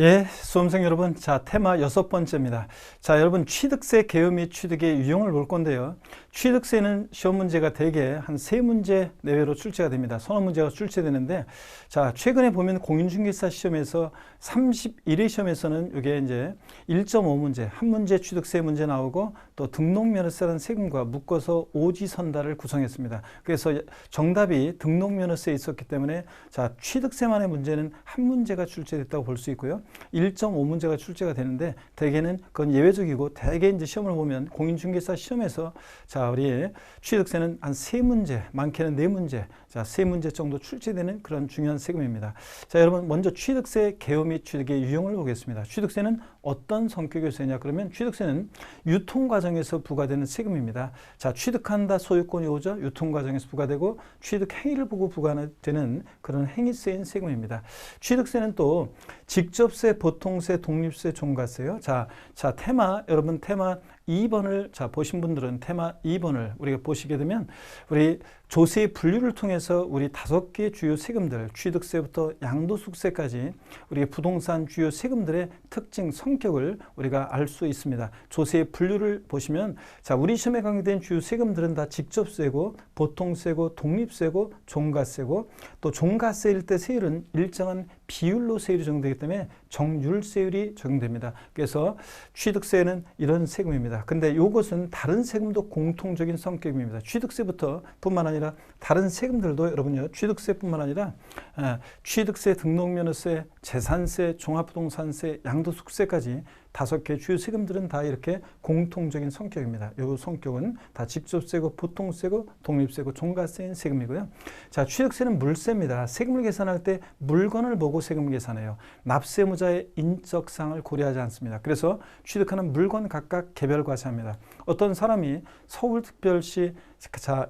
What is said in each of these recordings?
예, 수험생 여러분, 자, 테마 6번째입니다. 자, 여러분, 취득세 개요 및 취득의 유형을 볼 건데요. 취득세는 시험 문제가 대개 한 3문제 내외로 출제가 됩니다. 서너 문제가 출제되는데, 자, 최근에 보면 공인중개사 시험에서 31회 시험에서는 이게 이제 1.5문제, 한 문제 취득세 문제 나오고 또 등록면허세라는 세금과 묶어서 오지선다를 구성했습니다. 그래서 정답이 등록면허세에 있었기 때문에 자, 취득세만의 문제는 한 문제가 출제됐다고 볼 수 있고요. 1.5문제가 출제가 되는데 대개는 그건 예외적이고 대개 이제 시험을 보면 공인중개사 시험에서 자, 우리 취득세는 한 3문제, 많게는 4문제, 자, 3문제 정도 출제되는 그런 중요한 세금입니다. 자, 여러분 먼저 취득세 개요 및 취득의 유형을 보겠습니다. 취득세는 어떤 성격의 세냐 그러면 취득세는 유통 과정에서 부과되는 세금입니다. 자, 취득한다 소유권이 오죠. 유통 과정에서 부과되고 취득 행위를 보고 부과되는 그런 행위세인 세금입니다. 취득세는 또 직접세, 보통세, 독립세, 종가세요. 자, 테마 여러분 테마 2번을 자 보신 분들은 테마 2번을 우리가 보시게 되면 우리 조세의 분류를 통해서 우리 5개 주요 세금들 취득세부터 양도소득세까지 우리 부동산 주요 세금들의 특징 성격을 우리가 알 수 있습니다. 조세의 분류를 보시면 자 우리 시험에 강의된 주요 세금들은 다 직접세고 보통세고 독립세고 종가세고 또 종가세일 때 세율은 일정한 비율로 세율이 적용되기 때문에 정률세율이 적용됩니다. 그래서 취득세는 이런 세금입니다. 근데 이것은 다른 세금도 공통적인 성격입니다. 취득세부터 뿐만 아니라 다른 세금들도 여러분요 취득세뿐만 아니라 취득세, 등록면허세, 재산세, 종합부동산세, 양도소득세까지 5개 주요 세금들은 다 이렇게 공통적인 성격입니다. 이 성격은 다 직접세고 보통세고 독립세고 종가세인 세금이고요. 자, 취득세는 물세입니다. 세금을 계산할 때 물건을 보고 세금을 계산해요. 납세무자의 인적사항을 고려하지 않습니다. 그래서 취득하는 물건 각각 개별 과세합니다. 어떤 사람이 서울특별시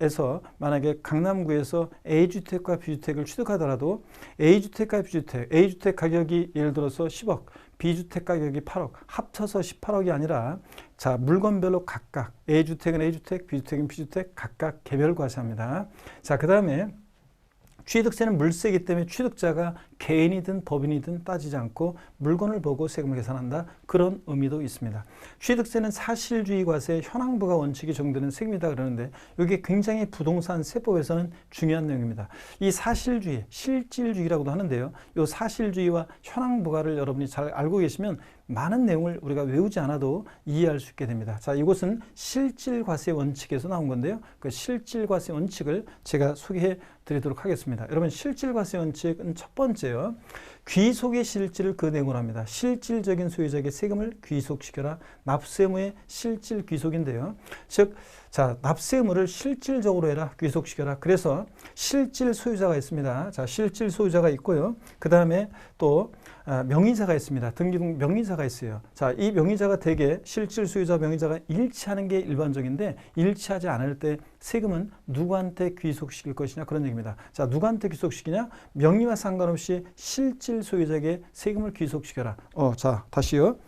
에서 만약에 강남구에서 A주택과 B주택을 취득하더라도 A주택과 B주택, A주택 가격이 예를 들어서 10억, B주택 가격이 8억, 합쳐서 18억이 아니라 자 물건별로 각각 A주택은 A주택, B주택은 B주택 각각 개별 과세합니다. 자, 그 다음에 취득세는 물세이기 때문에 취득자가 개인이든 법인이든 따지지 않고 물건을 보고 세금을 계산한다. 그런 의미도 있습니다. 취득세는 사실주의 과세 현황부가 원칙이 적용되는 세금이다 그러는데 이게 굉장히 부동산 세법에서는 중요한 내용입니다. 이 사실주의, 실질주의라고도 하는데요. 이 사실주의와 현황부가를 여러분이 잘 알고 계시면 많은 내용을 우리가 외우지 않아도 이해할 수 있게 됩니다. 자, 이것은 실질과세 원칙에서 나온 건데요. 그 실질과세 원칙을 제가 소개해 드리도록 하겠습니다. 여러분 실질과세 원칙은 첫 번째요. 귀속의 실질을 그 내용으로 합니다. 실질적인 소유자에게 세금을 귀속시켜라. 납세의무의 실질 귀속인데요. 즉, 자, 납세의무를 실질적으로 해라. 귀속시켜라. 그래서 실질 소유자가 있습니다. 자, 실질 소유자가 있고요. 그 다음에 또 명의자가 있습니다. 등기등 명의자가 있어요. 자, 이 명의자가 대개 실질 소유자 명의자가 일치하는 게 일반적인데 일치하지 않을 때 세금은 누구한테 귀속시킬 것이냐 그런 얘기입니다. 자, 누구한테 귀속시키냐? 명의와 상관없이 실질 소유자에게 세금을 귀속시켜라. 자, 다시요.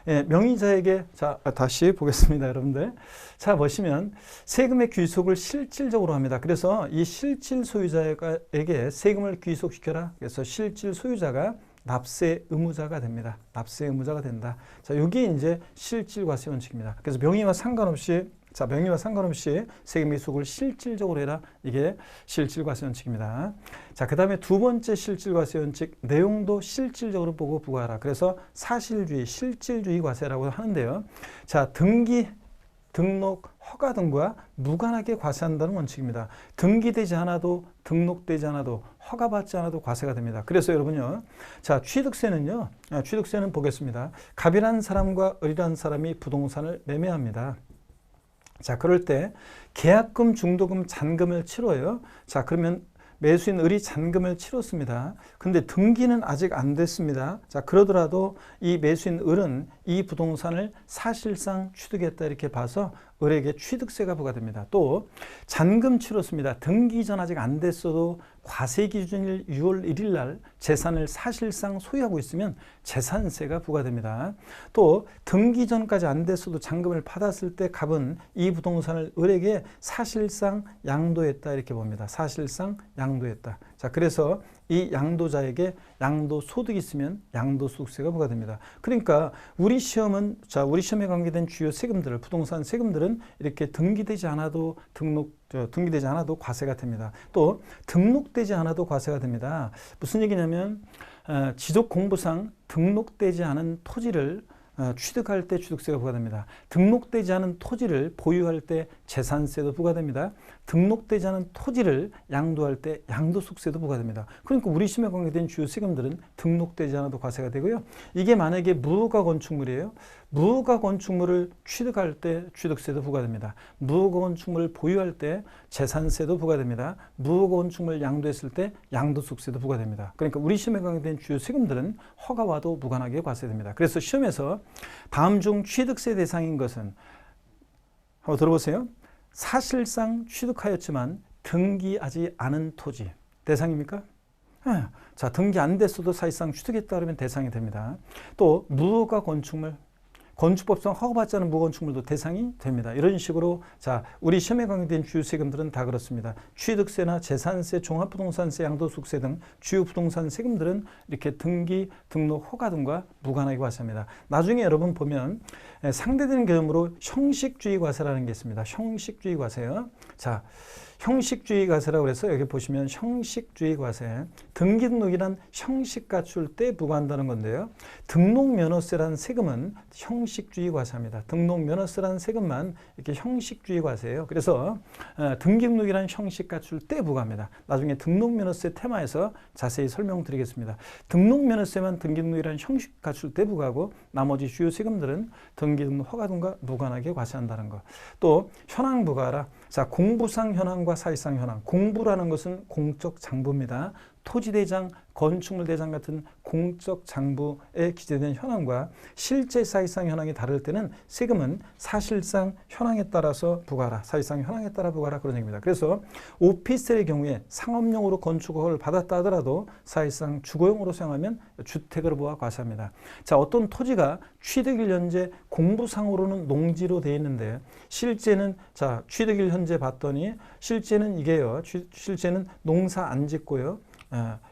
예, 명의자에게 자 다시 보겠습니다, 여러분들. 자, 보시면 세금의 귀속을 실질적으로 합니다. 그래서 이 실질 소유자에게 세금을 귀속시켜라. 그래서 실질 소유자가 납세 의무자가 됩니다. 납세 의무자가 된다. 자, 이게 이제 실질과세 원칙입니다. 그래서 명의와 상관없이 자, 명의와 상관없이 세금 귀속을 실질적으로 해라. 이게 실질과세 원칙입니다. 자, 그 다음에 두 번째 실질과세 원칙, 내용도 실질적으로 보고 부과하라. 그래서 사실주의, 실질주의 과세라고 하는데요. 자, 등기, 등록, 허가 등과 무관하게 과세한다는 원칙입니다. 등기되지 않아도 등록되지 않아도 허가받지 않아도 과세가 됩니다. 그래서 여러분요. 자, 취득세는요. 취득세는 보겠습니다. 갑이라는 사람과 을이라는 사람이 부동산을 매매합니다. 자, 그럴 때 계약금, 중도금, 잔금을 치러요. 자, 그러면 매수인 을이 잔금을 치렀습니다. 근데 등기는 아직 안 됐습니다. 자, 그러더라도 이 매수인 을은 이 부동산을 사실상 취득했다 이렇게 봐서 을에게 취득세가 부과됩니다. 또 잔금 치렀습니다. 등기 전 아직 안 됐어도 과세 기준일 6월 1일 날 재산을 사실상 소유하고 있으면 재산세가 부과됩니다. 또 등기 전까지 안 됐어도 잔금을 받았을 때 갑은 이 부동산을 을에게 사실상 양도했다 이렇게 봅니다. 사실상 양도했다. 자, 그래서 이 양도자에게 양도소득이 있으면 양도소득세가 부과됩니다. 그러니까 우리 시험은, 자, 우리 시험에 관계된 주요 세금들을, 부동산 세금들은 이렇게 등기되지 않아도 등기되지 않아도 과세가 됩니다. 또 등록되지 않아도 과세가 됩니다. 무슨 얘기냐면 지적공부상 등록되지 않은 토지를 취득할 때 취득세가 부과됩니다. 등록되지 않은 토지를 보유할 때 재산세도 부과됩니다. 등록되지 않은 토지를 양도할 때 양도소득세도 부과됩니다. 그러니까 우리 시험에 관계된 주요 세금들은 등록되지 않아도 과세가 되고요. 이게 만약에 무허가 건축물이에요. 무허가 건축물을 취득할 때 취득세도 부과됩니다. 무허가 건축물을 보유할 때 재산세도 부과됩니다. 무허가 건축물을 양도했을 때 양도소득세도 부과됩니다. 그러니까 우리 시험에 관계된 주요 세금들은 허가와도 무관하게 과세됩니다. 그래서 시험에서 다음 중 취득세 대상인 것은, 한번 들어보세요. 사실상 취득하였지만 등기하지 않은 토지 대상입니까? 자, 등기 안 됐어도 사실상 취득했다 그러면 대상이 됩니다. 또 무허가 건축물, 건축법상 허가받지 않은 무건축물도 대상이 됩니다. 이런 식으로, 자, 우리 시험에 관계된 주요 세금들은 다 그렇습니다. 취득세나 재산세, 종합부동산세, 양도소득세 등 주요 부동산 세금들은 이렇게 등기, 등록, 허가 등과 무관하게 과세합니다. 나중에 여러분 보면 상대되는 개념으로 형식주의 과세라는 게 있습니다. 형식주의 과세요. 자, 형식주의 과세라고 해서 여기 보시면 형식주의 과세, 등기 등록이란 형식 갖출 때 부과한다는 건데요. 등록면허세라는 세금은 형식주의 과세입니다. 등록면허세라는 세금만 이렇게 형식주의 과세예요. 그래서 등기 등록이란 형식 갖출 때 부과합니다. 나중에 등록면허세 테마에서 자세히 설명드리겠습니다. 등록면허세만 등기 등록이란 형식 갖출 때 부과하고 나머지 주요 세금들은 등기 등록 허가 등과 무관하게 과세한다는 것. 또 현황 부과라. 자, 공부상 현황과 사실상 현황. 공부라는 것은 공적 장부입니다. 토지대장, 건축물대장 같은 공적 장부에 기재된 현황과 실제 사실상 현황이 다를 때는 세금은 사실상 현황에 따라서 부과하라. 사실상 현황에 따라 부과하라. 그런 얘기입니다. 그래서 오피스텔의 경우에 상업용으로 건축 허가를 받았다 하더라도 사실상 주거용으로 사용하면 주택으로 부과 과세합니다. 자, 어떤 토지가 취득일 현재 공부상으로는 농지로 되어 있는데 실제는, 자, 취득일 현재 봤더니 실제는 이게요. 실제는 농사 안 짓고요.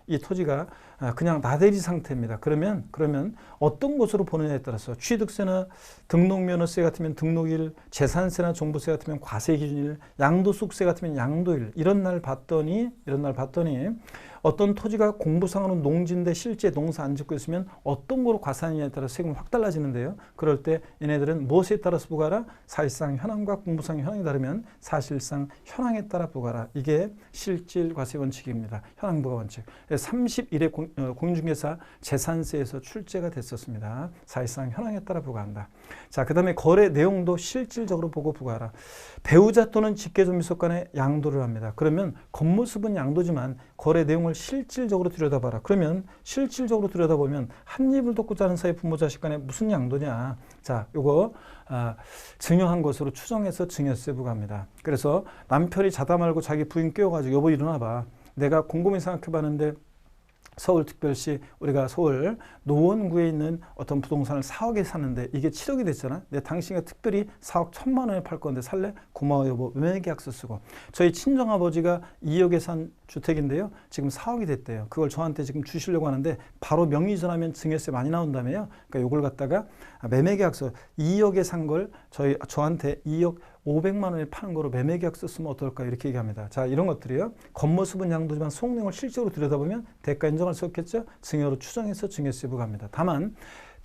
이 토지가 그냥 나대지 상태입니다. 그러면 어떤 곳으로 보느냐에 따라서 취득세나 등록면허세 같으면 등록일, 재산세나 종부세 같으면 과세 기준일, 양도소득세 같으면 양도일, 이런 날 봤더니 어떤 토지가 공부상으로는 농지인데 실제 농사 안 짓고 있으면 어떤 거로 과세하느냐에 따라 세금이 확 달라지는데요. 그럴 때 얘네들은 무엇에 따라서 부과하라? 사실상 현황과 공부상 현황이 다르면 사실상 현황에 따라 부과하라. 이게 실질 과세 원칙입니다. 현황 부과 원칙. 31회 공인중개사 재산세에서 출제가 됐었습니다. 사실상 현황에 따라 부과한다. 자, 그 다음에 거래 내용도 실질적으로 보고 부과하라. 배우자 또는 직계존비속 간에 양도를 합니다. 그러면 겉모습은 양도지만 거래 내용을 실질적으로 들여다봐라. 그러면 실질적으로 들여다보면 한 입을 덮고 자는 사이 부모 자식 간에 무슨 양도냐. 자, 요거 증여한 것으로 추정해서 증여세 부과합니다. 그래서 남편이 자다 말고 자기 부인 깨워가지고 여보 일어나봐. 내가 곰곰이 생각해봤는데 서울특별시, 우리가 서울 노원구에 있는 어떤 부동산을 4억에 샀는데 이게 7억이 됐잖아. 내 당신이 특별히 4억 1,000만 원에 팔 건데 살래? 고마워 여보. 매매계약서 쓰고. 저희 친정아버지가 2억에 산 주택인데요. 지금 4억이 됐대요. 그걸 저한테 지금 주시려고 하는데 바로 명의 전하면 증여세 많이 나온다며요. 그러니까 요걸 갖다가 매매계약서 2억에 산 걸 저한테 2억 500만 원에 파는 거로 매매계약서 쓰면 어떨까 이렇게 얘기합니다. 자, 이런 것들이요. 겉모습은 양도지만 속 내용을 실제로 들여다보면 대가 인정할 수 없겠죠. 증여로 추정해서 증여세 부과합니다. 다만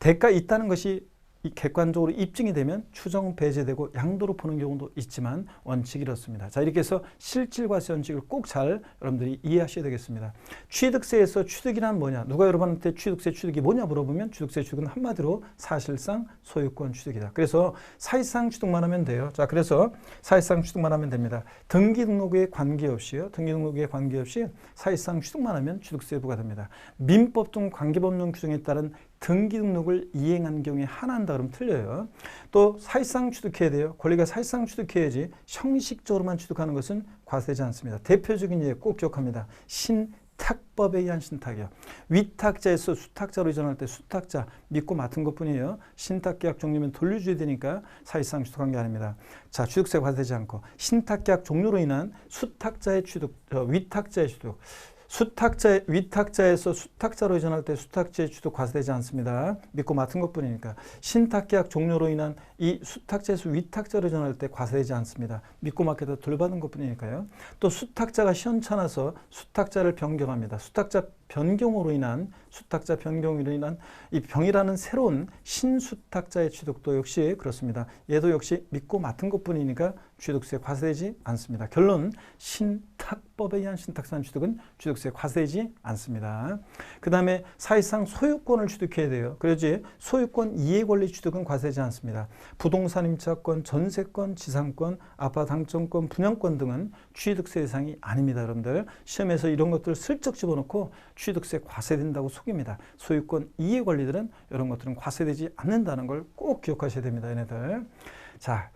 대가 있다는 것이 객관적으로 입증이 되면 추정 배제되고 양도로 푸는 경우도 있지만 원칙이 이렇습니다. 자, 이렇게 해서 실질과세 원칙을 꼭 잘 여러분들이 이해하셔야 되겠습니다. 취득세에서 취득이란 뭐냐? 누가 여러분한테 취득이 뭐냐 물어보면 취득세 취득은 한마디로 사실상 소유권 취득이다. 그래서 사실상 취득만 하면 돼요. 자, 그래서 사실상 취득만 하면 됩니다. 등기 등록에 관계없이요. 등기 등록에 관계없이 사실상 취득만 하면 취득세 부과됩니다. 민법 등 관계법령 규정에 따른 등기 등록을 이행한 경우에 하나한다 그러면 틀려요. 또 사실상 취득해야 돼요. 권리가 사실상 취득해야지 형식적으로만 취득하는 것은 과세되지 않습니다. 대표적인 예 꼭 기억합니다. 신탁법에 의한 신탁이요. 위탁자에서 수탁자로 이전할 때 수탁자 믿고 맡은 것뿐이에요. 신탁계약 종료면 돌려줘야 되니까 사실상 취득한 게 아닙니다. 자, 취득세 과세되지 않고 신탁계약 종료로 인한 수탁자의 취득, 위탁자의 취득. 수탁자, 위탁자에서 수탁자로 이전할 때 수탁자의 취득 과세되지 않습니다. 믿고 맡은 것뿐이니까. 신탁계약 종료로 인한 이 수탁자에서 위탁자로 이전할 때 과세되지 않습니다. 믿고 맡겨도 덜 받은 것뿐이니까요. 또 수탁자가 시원찮아서 수탁자를 변경합니다. 수탁자 변경으로 인한 수탁자 변경으로 인한 이 병이라는 새로운 신수탁자의 취득도 역시 그렇습니다. 얘도 역시 믿고 맡은 것뿐이니까 취득세 과세되지 않습니다. 결론, 신탁법에 의한 신탁산 취득은 취득세 과세되지 않습니다. 그 다음에 사실상 소유권을 취득해야 돼요. 그래야지 소유권 이해 권리 취득은 과세되지 않습니다. 부동산 임차권, 전세권, 지상권, 아파트 당첨권, 분양권 등은 취득세 대상이 아닙니다. 여러분들 시험에서 이런 것들을 슬쩍 집어넣고 취득세 과세된다고 속입니다. 소유권 이해 권리들은 이런 것들은 과세되지 않는다는 걸 꼭 기억하셔야 됩니다. 얘네들. 자,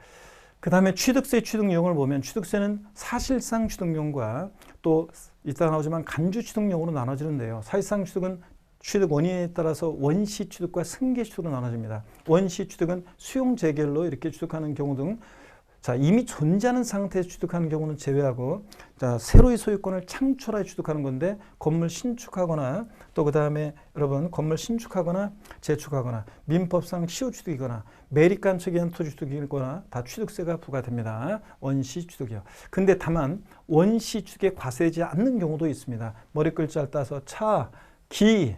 그 다음에 취득세 취득 유형을 보면 취득세는 사실상 취득용과 또 이따 나오지만 간주 취득용으로 나눠지는데요. 사실상 취득은 취득 원인에 따라서 원시 취득과 승계 취득으로 나눠집니다. 원시 취득은 수용 재결로 이렇게 취득하는 경우 등 자, 이미 존재하는 상태에서 취득하는 경우는 제외하고, 자, 새로이 소유권을 창출하여 취득하는 건데, 건물 신축하거나, 또 그 다음에 여러분, 건물 신축하거나, 재축하거나, 민법상 시효 취득이거나, 매립간척에 의한 토지 취득이거나, 다 취득세가 부과됩니다. 원시 취득이요. 근데 다만, 원시 취득에 과세되지 않는 경우도 있습니다. 머리 글자를 따서 차, 기,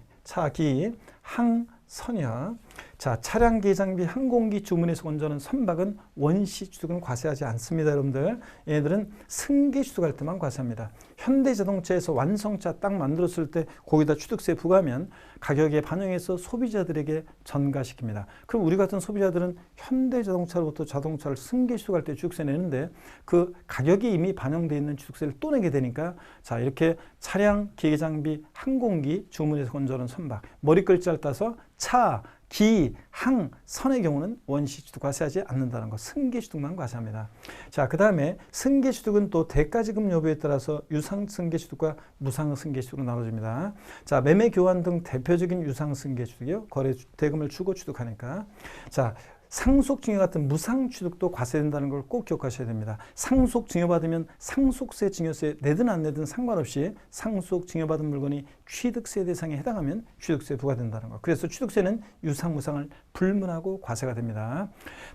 항, 선여. 자, 차량 개장비 항공기 주문에서 건조하는 선박은 원시 취득은 과세하지 않습니다. 여러분들 얘네들은 승계 취득할 때만 과세합니다. 현대자동차에서 완성차 딱 만들었을 때 거기다 취득세 부과하면 가격에 반영해서 소비자들에게 전가시킵니다. 그럼 우리 같은 소비자들은 현대자동차로부터 자동차를 승계 취득할 때 취득세 내는데 그 가격이 이미 반영되어 있는 취득세를 또 내게 되니까 자, 이렇게 차량 기계장비 항공기 주문에서 건조하는 선박 머리 글자를 따서 차, 기, 항, 선의 경우는 원시 취득 과세하지 않는다는 것, 승계 취득만 과세합니다. 자, 그 다음에 승계 취득은 또 대가지급 여부에 따라서 유상 승계 취득과 무상 승계 취득으로 나눠집니다. 자, 매매 교환 등 대표적인 유상 승계 취득이요. 거래 대금을 주고 취득하니까. 자, 상속증여 같은 무상 취득도 과세된다는 걸 꼭 기억하셔야 됩니다. 상속 증여받으면 상속세, 증여세 내든 안 내든 상관없이 상속 증여받은 물건이 취득세 대상에 해당하면 취득세 부과된다는 것. 그래서 취득세는 유상, 무상을 불문하고 과세가 됩니다.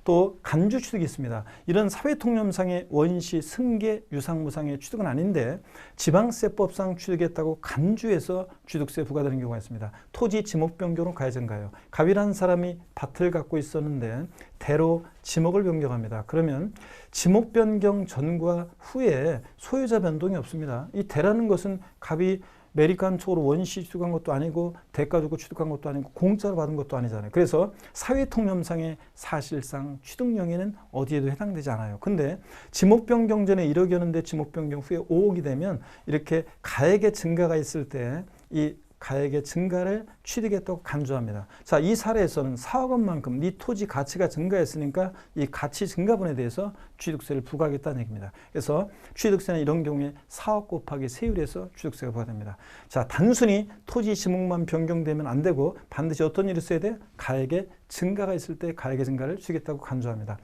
또 간주 취득이 있습니다. 이런 사회통념상의 원시, 승계, 유상, 무상의 취득은 아닌데 지방세법상 취득했다고 간주해서 취득세 부과되는 경우가 있습니다. 토지 지목 변경으로 가해전가요. 갑이라는 사람이 밭을 갖고 있었는데 대로 지목을 변경합니다. 그러면 지목 변경 전과 후에 소유자 변동이 없습니다. 이 대라는 것은 갑이 매립간촉으로 원시 취득한 것도 아니고 대가 주고 취득한 것도 아니고 공짜로 받은 것도 아니잖아요. 그래서 사회통념상의 사실상 취득령에는 어디에도 해당되지 않아요. 근데 지목 변경 전에 1억이었는데 지목 변경 후에 5억이 되면 이렇게 가액의 증가가 있을 때 이 가액의 증가를 취득했다고 간주합니다. 자, 이 사례에서는 4억 원만큼 네 토지 가치가 증가했으니까 이 가치 증가분에 대해서 취득세를 부과하겠다는 얘기입니다. 그래서 취득세는 이런 경우에 4억 곱하기 세율에서 취득세가 부과됩니다. 자, 단순히 토지 지목만 변경되면 안 되고 반드시 어떤 일이 있어야 돼? 가액의 증가가 있을 때 가액의 증가를 취하겠다고 간주합니다.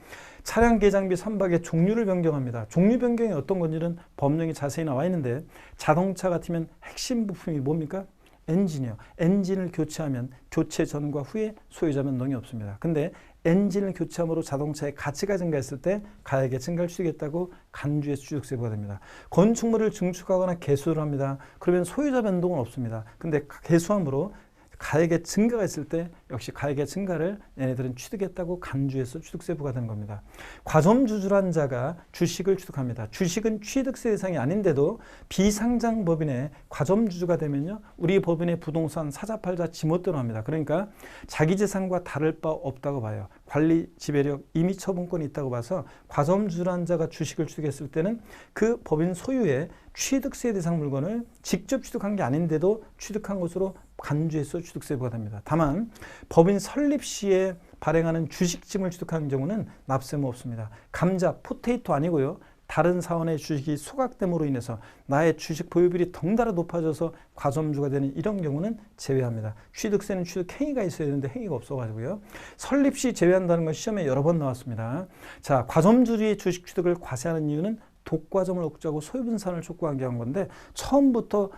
차량 개장비 선박의 종류를 변경합니다. 종류 변경이 어떤 건지는 법령이 자세히 나와 있는데 자동차 같으면 핵심 부품이 뭡니까? 엔진이요. 엔진을 교체하면 교체 전과 후에 소유자 변동이 없습니다. 근데 엔진을 교체함으로 자동차의 가치가 증가했을 때 가액의 증가를 취하겠다고 간주해서 취득세 부과됩니다. 건축물을 증축하거나 개수를 합니다. 그러면 소유자 변동은 없습니다. 근데 개수함으로 가액의 증가가 있을 때 역시 가액의 증가를 얘네들은 취득했다고 간주해서 취득세 부과되는 겁니다. 과점주주란 자가 주식을 취득합니다. 주식은 취득세 대상이 아닌데도 비상장법인의 과점주주가 되면요, 우리 법인의 부동산 사자팔자 지멋대로 합니다. 그러니까 자기 재산과 다를 바 없다고 봐요. 관리 지배력 임의 처분권이 있다고 봐서 과점주주란 자가 주식을 취득했을 때는 그 법인 소유의 취득세 대상 물건을 직접 취득한 게 아닌데도 취득한 것으로 간주해서 취득세 부과됩니다. 다만 법인 설립 시에 발행하는 주식짐을 취득하는 경우는 납세무 없습니다. 감자, 포테이토 아니고요. 다른 사원의 주식이 소각됨으로 인해서 나의 주식 보유비율이 덩달아 높아져서 과점주가 되는 이런 경우는 제외합니다. 취득세는 취득 행위가 있어야 되는데 행위가 없어가지고요. 설립 시 제외한다는 건 시험에 여러 번 나왔습니다. 자, 과점주의 주식 취득을 과세하는 이유는 독과점을 억제하고 소유분산을 촉구하기 위한 건데 처음부터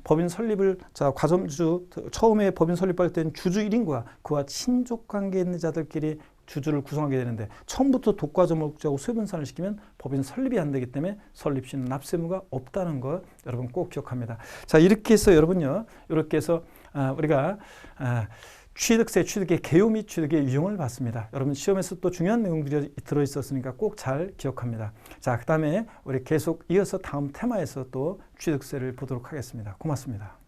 법인 설립을 과점주 처음에 법인 설립할 때는 주주 1인과 그와 친족 관계에 있는 자들끼리 주주를 구성하게 되는데 처음부터 독과점을 억제하고 소유분산을 시키면 법인 설립이 안 되기 때문에 설립 시는 납세의무가 없다는 거 여러분 꼭 기억합니다. 자, 이렇게 해서 여러분요, 이렇게 해서 우리가 취득세, 취득의 개요 및 취득의 유형을 봤습니다. 여러분 시험에서 또 중요한 내용들이 들어있었으니까 꼭 잘 기억합니다. 자, 그 다음에 우리 계속 이어서 다음 테마에서 또 취득세를 보도록 하겠습니다. 고맙습니다.